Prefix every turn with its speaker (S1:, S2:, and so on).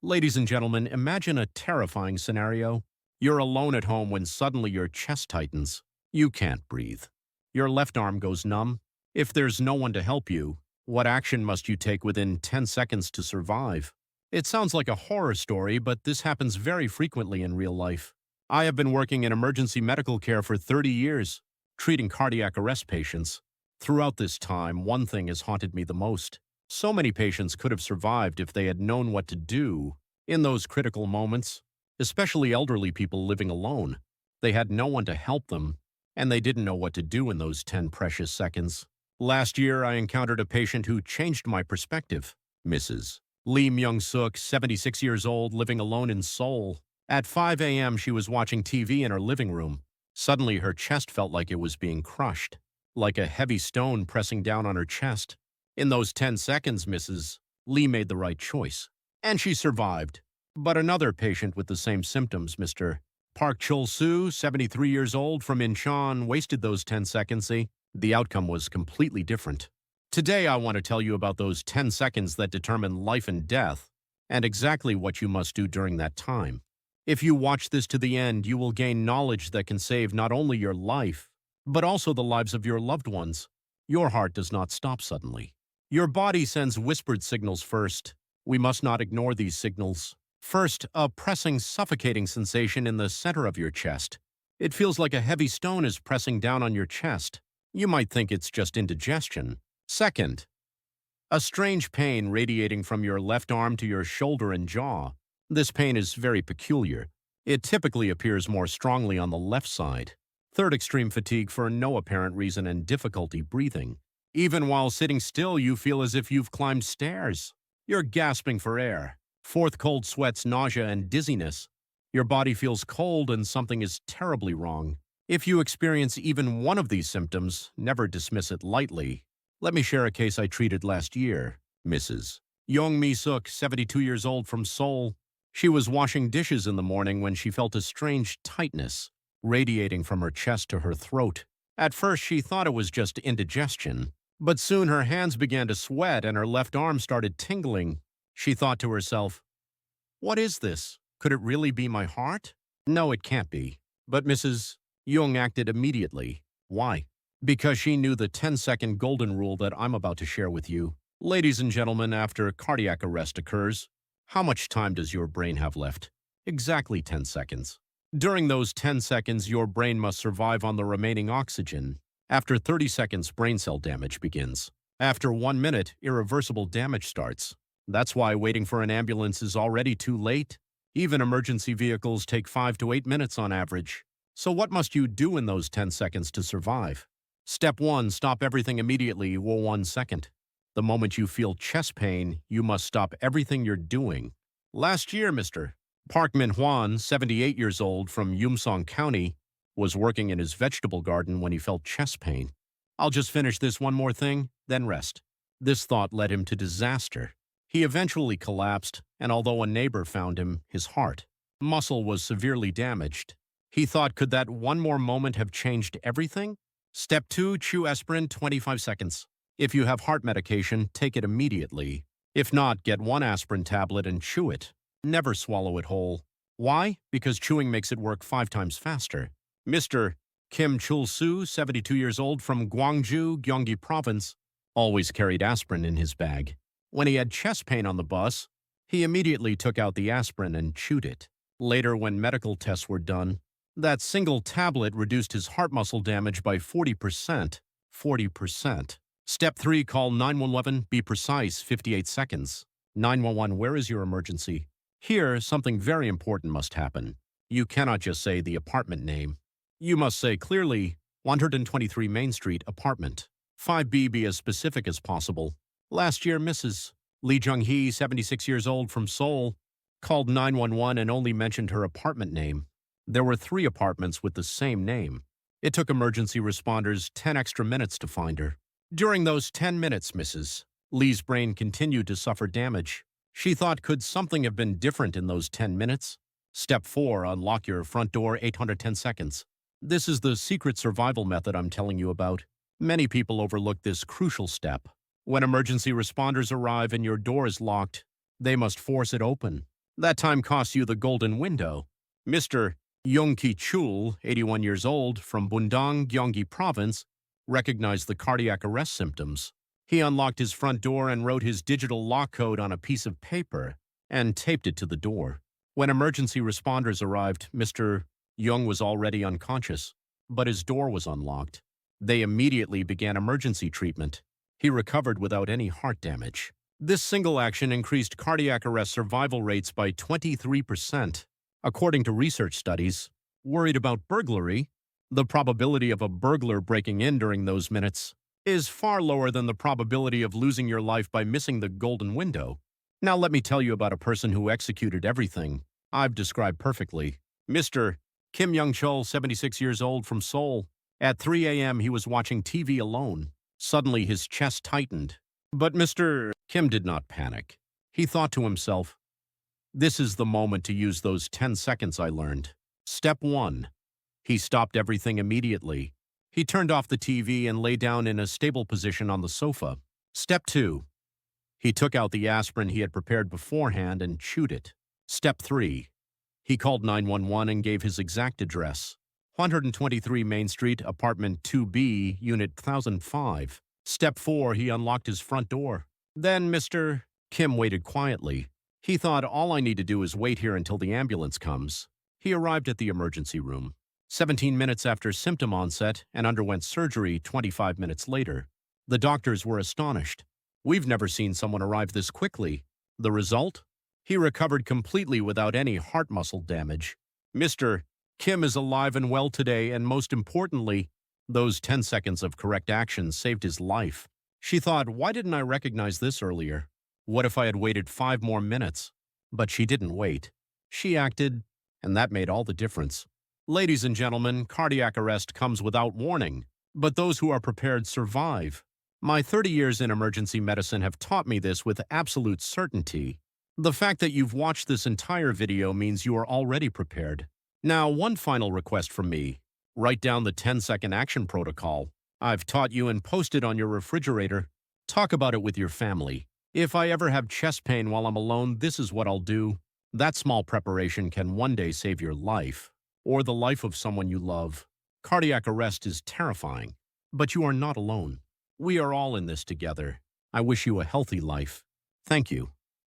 S1: Ladies and gentlemen, imagine a terrifying scenario. You're alone at home when suddenly your chest tightens. You can't breathe. Your left arm goes numb. If there's no one to help you, what action must you take within 10 seconds to survive? It sounds like a horror story, but this happens very frequently in real life. I have been working in emergency medical care for 30 years, treating cardiac arrest patients. Throughout this time, one thing has haunted me the most. So many patients could have survived if they had known what to do in those critical moments, especially elderly people living alone. They had no one to help them, and they didn't know what to do in those 10 precious seconds. Last year, I encountered a patient who changed my perspective. Mrs. Lee Myung-suk, 76 years old, living alone in Seoul. At 5 a.m., she was watching TV in her living room. Suddenly, her chest felt like it was being crushed, like a heavy stone pressing down on her chest. In those 10 seconds, Mrs. Lee made the right choice, and she survived. But another patient with the same symptoms, Mr. Park Chul-soo, 73 years old, from Incheon, wasted those 10 seconds. The outcome was completely different. Today, I want to tell you about those 10 seconds that determine life and death, and exactly what you must do during that time. If you watch this to the end, you will gain knowledge that can save not only your life, but also the lives of your loved ones. Your heart does not stop suddenly. Your body sends whispered signals first. We must not ignore these signals. First, a pressing, suffocating sensation in the center of your chest. It feels like a heavy stone is pressing down on your chest. You might think it's just indigestion. Second, a strange pain radiating from your left arm to your shoulder and jaw. This pain is very peculiar. It typically appears more strongly on the left side. Third, extreme fatigue for no apparent reason and difficulty breathing. Even while sitting still, you feel as if you've climbed stairs. You're gasping for air. Fourth, cold sweats, nausea, and dizziness. Your body feels cold and something is terribly wrong. If you experience even one of these symptoms, never dismiss it lightly. Let me share a case I treated last year. Mrs. Young Mi-suk, 72 years old, from Seoul. She was washing dishes in the morning when she felt a strange tightness radiating from her chest to her throat. At first, she thought it was just indigestion. But soon her hands began to sweat and her left arm started tingling. She thought to herself, "What is this? Could it really be my heart? No, it can't be." But Mrs. Jung acted immediately. Why? Because she knew the 10-second golden rule that I'm about to share with you. Ladies and gentlemen, after cardiac arrest occurs, how much time does your brain have left? Exactly 10 seconds. During those 10 seconds, your brain must survive on the remaining oxygen. After 30 seconds, brain cell damage begins. After 1 minute, irreversible damage starts. That's why waiting for an ambulance is already too late. Even emergency vehicles take 5 to 8 minutes on average. So what must you do in those 10 seconds to survive? Step 1, stop everything immediately for 1 second. The moment you feel chest pain, you must stop everything you're doing. Last year, Mr. Park Min-hwan, 78 years old, from Yumsong County, was working in his vegetable garden when he felt chest pain. I'll just finish this one more thing, then rest. This thought led him to disaster. He eventually collapsed, and although a neighbor found him, his heart muscle was severely damaged. He thought, could that one more moment have changed everything? Step 2, chew aspirin 25 seconds. If you have heart medication, take it immediately. If not, get 1 aspirin tablet and chew it. Never swallow it whole. Why? Because chewing makes it work 5 times faster. Mr. Kim Chul-soo, 72 years old, from Gwangju, Gyeonggi Province, always carried aspirin in his bag. When he had chest pain on the bus, he immediately took out the aspirin and chewed it. Later, when medical tests were done, that single tablet reduced his heart muscle damage by 40%. 40%. Step 3, call 911, be precise, 58 seconds. 911, where is your emergency? Here, something very important must happen. You cannot just say the apartment name. You must say clearly, 123 Main Street, apartment 5B. Be as specific as possible. Last year, Mrs. Lee Jung-hee, 76 years old, from Seoul, called 911 and only mentioned her apartment name. There were 3 apartments with the same name. It took emergency responders 10 extra minutes to find her. During those 10 minutes, Mrs. Lee's brain continued to suffer damage. She thought, could something have been different in those 10 minutes? Step 4, unlock your front door 810 seconds. This is the secret survival method I'm telling you about. Many people overlook this crucial step. When emergency responders arrive and your door is locked, they must force it open. That time cost you the golden window. Mr. Yongki Chul, 81 years old, from Bundang, Gyeonggi Province, recognized the cardiac arrest symptoms. He unlocked his front door and wrote his digital lock code on a piece of paper and taped it to the door. When emergency responders arrived, Mr. Young was already unconscious, but his door was unlocked. They immediately began emergency treatment. He recovered without any heart damage. This single action increased cardiac arrest survival rates by 23%. According to research studies, worried about burglary, the probability of a burglar breaking in during those minutes is far lower than the probability of losing your life by missing the golden window. Now let me tell you about a person who executed everything I've described perfectly. Mr. Kim Young-chul, 76 years old, from Seoul. At 3 a.m., he was watching TV alone. Suddenly, his chest tightened. But Mr. Kim did not panic. He thought to himself, "This is the moment to use those 10 seconds I learned." Step 1. He stopped everything immediately. He turned off the TV and lay down in a stable position on the sofa. Step 2. He took out the aspirin he had prepared beforehand and chewed it. Step 3. He called 911 and gave his exact address. 123 Main Street, Apartment 2B, Unit 1005. Step 4. He unlocked his front door. Then Mr. Kim waited quietly. He thought, all I need to do is wait here until the ambulance comes. He arrived at the emergency room 17 minutes after symptom onset and underwent surgery 25 minutes later. The doctors were astonished. "We've never seen someone arrive this quickly." The result? He recovered completely without any heart muscle damage. Mr. Kim is alive and well today, and most importantly, those 10 seconds of correct action saved his life. She thought, why didn't I recognize this earlier? What if I had waited 5 more minutes? But she didn't wait. She acted, and that made all the difference. Ladies and gentlemen, cardiac arrest comes without warning, but those who are prepared survive. My 30 years in emergency medicine have taught me this with absolute certainty. The fact that you've watched this entire video means you are already prepared. Now, one final request from me. Write down the 10-second action protocol I've taught you and post it on your refrigerator. Talk about it with your family. If I ever have chest pain while I'm alone, this is what I'll do. That small preparation can one day save your life, or the life of someone you love. Cardiac arrest is terrifying, but you are not alone. We are all in this together. I wish you a healthy life. Thank you.